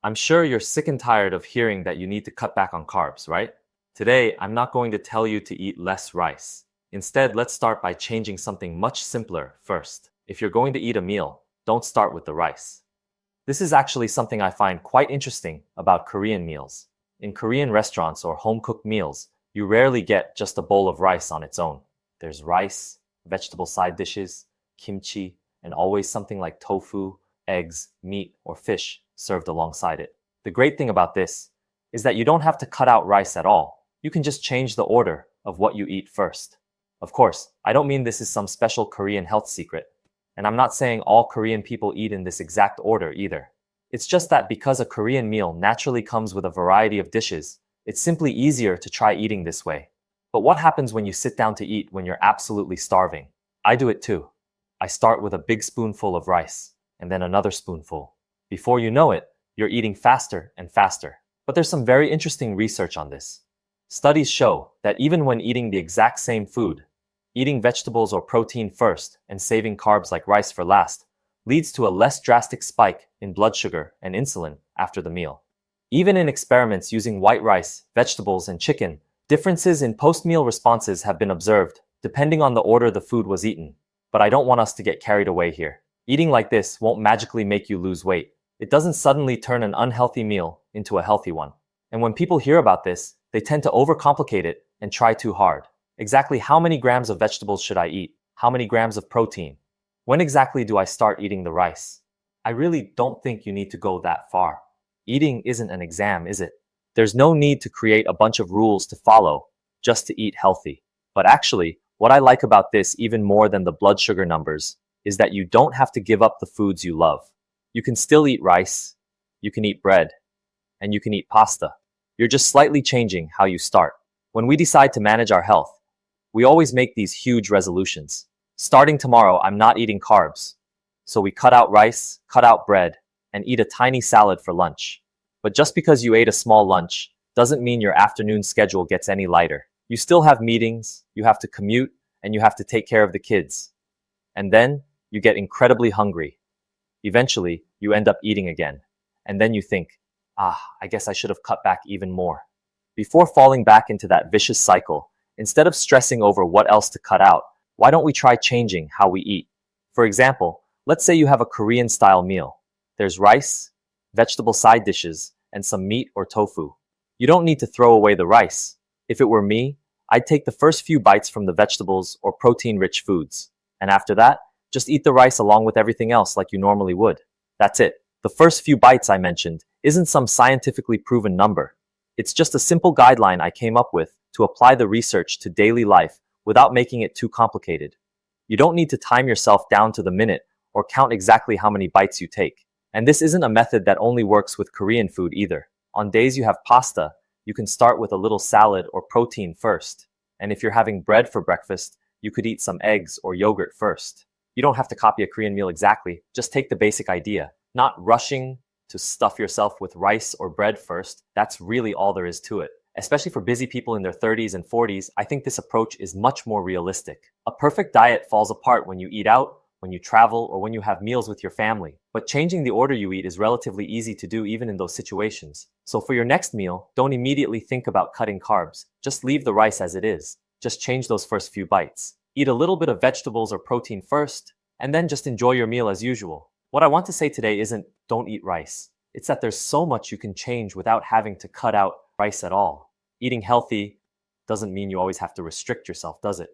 I'm sure you're sick and tired of hearing that you need to cut back on carbs, right? Today, I'm not going to tell you to eat less rice. Instead, let's start by changing something much simpler first. If you're going to eat a meal, don't start with the rice. This is actually something I find quite interesting about Korean meals. In Korean restaurants or home-cooked meals, you rarely get just a bowl of rice on its own. There's rice, vegetable side dishes, kimchi, and always something like tofu, eggs, meat, or fish served alongside it. The great thing about this is that you don't have to cut out rice at all. You can just change the order of what you eat first. Of course, I don't mean this is some special Korean health secret. And I'm not saying all Korean people eat in this exact order either. It's just that because a Korean meal naturally comes with a variety of dishes, it's simply easier to try eating this way. But what happens when you sit down to eat when you're absolutely starving? I do it too. I start with a big spoonful of rice, and then another spoonful. Before you know it, you're eating faster and faster. But there's some very interesting research on this. Studies show that even when eating the exact same food, eating vegetables or protein first and saving carbs like rice for last leads to a less drastic spike in blood sugar and insulin after the meal. Even in experiments using white rice, vegetables, and chicken, differences in post-meal responses have been observed, depending on the order the food was eaten. But I don't want us to get carried away here. Eating like this won't magically make you lose weight. It doesn't suddenly turn an unhealthy meal into a healthy one. And when people hear about this, they tend to overcomplicate it and try too hard. Exactly how many grams of vegetables should I eat? How many grams of protein? When exactly do I start eating the rice? I really don't think you need to go that far. Eating isn't an exam, is it? There's no need to create a bunch of rules to follow just to eat healthy. But actually, what I like about this even more than the blood sugar numbers is that you don't have to give up the foods you love. You can still eat rice, you can eat bread, and you can eat pasta. You're just slightly changing how you start. When we decide to manage our health, we always make these huge resolutions. Starting tomorrow, I'm not eating carbs. So we cut out rice, cut out bread, and eat a tiny salad for lunch. But just because you ate a small lunch doesn't mean your afternoon schedule gets any lighter. You still have meetings, you have to commute, and you have to take care of the kids. And then you get incredibly hungry. Eventually, you end up eating again. And then you think, I guess I should have cut back even more. Before falling back into that vicious cycle, instead of stressing over what else to cut out, why don't we try changing how we eat? For example, let's say you have a Korean-style meal. There's rice, vegetable side dishes, and some meat or tofu. You don't need to throw away the rice. If it were me, I'd take the first few bites from the vegetables or protein-rich foods. And after that, just eat the rice along with everything else like you normally would. That's it. The first few bites I mentioned isn't some scientifically proven number. It's just a simple guideline I came up with to apply the research to daily life without making it too complicated. You don't need to time yourself down to the minute or count exactly how many bites you take. And this isn't a method that only works with Korean food either. On days you have pasta, you can start with a little salad or protein first. And if you're having bread for breakfast, you could eat some eggs or yogurt first. You don't have to copy a Korean meal exactly, just take the basic idea. Not rushing to stuff yourself with rice or bread first, that's really all there is to it. Especially for busy people in their 30s and 40s, I think this approach is much more realistic. A perfect diet falls apart when you eat out, when you travel, or when you have meals with your family. But changing the order you eat is relatively easy to do even in those situations. So for your next meal, don't immediately think about cutting carbs. Just leave the rice as it is. Just change those first few bites. Eat a little bit of vegetables or protein first, and then just enjoy your meal as usual. What I want to say today isn't don't eat rice. It's that there's so much you can change without having to cut out rice at all. Eating healthy doesn't mean you always have to restrict yourself, does it?